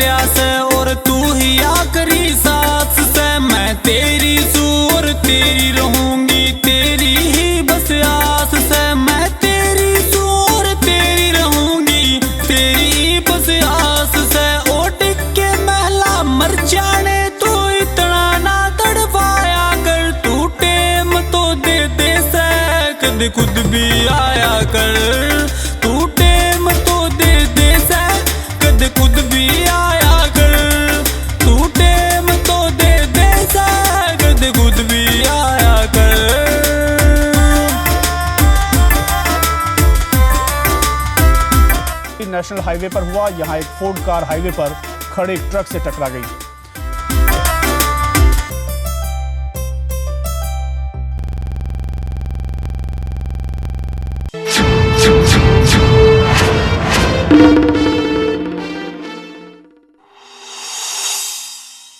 तेरा से और तू ही आखिरी सांस से। मैं तेरी सू और तेरी रहूंगी, तेरी ही बस आस से। मैं तेरी सू और तेरी रहूंगी, तेरी ही बस आस से। ओ टिक्के महला मर जाने तू इतना ना तड़पाया कर। तू टेम तो दे दे से कद खुद भी आया कर। तू टेम तो दे दे से कद खुद भी आया कर। तू टेम तो दे दे से कद खुद भी आया कर। नेशनल हाईवे पर हुआ। यहाँ एक फोर्ड कार हाईवे पर खड़े एक ट्रक से टकरा गई।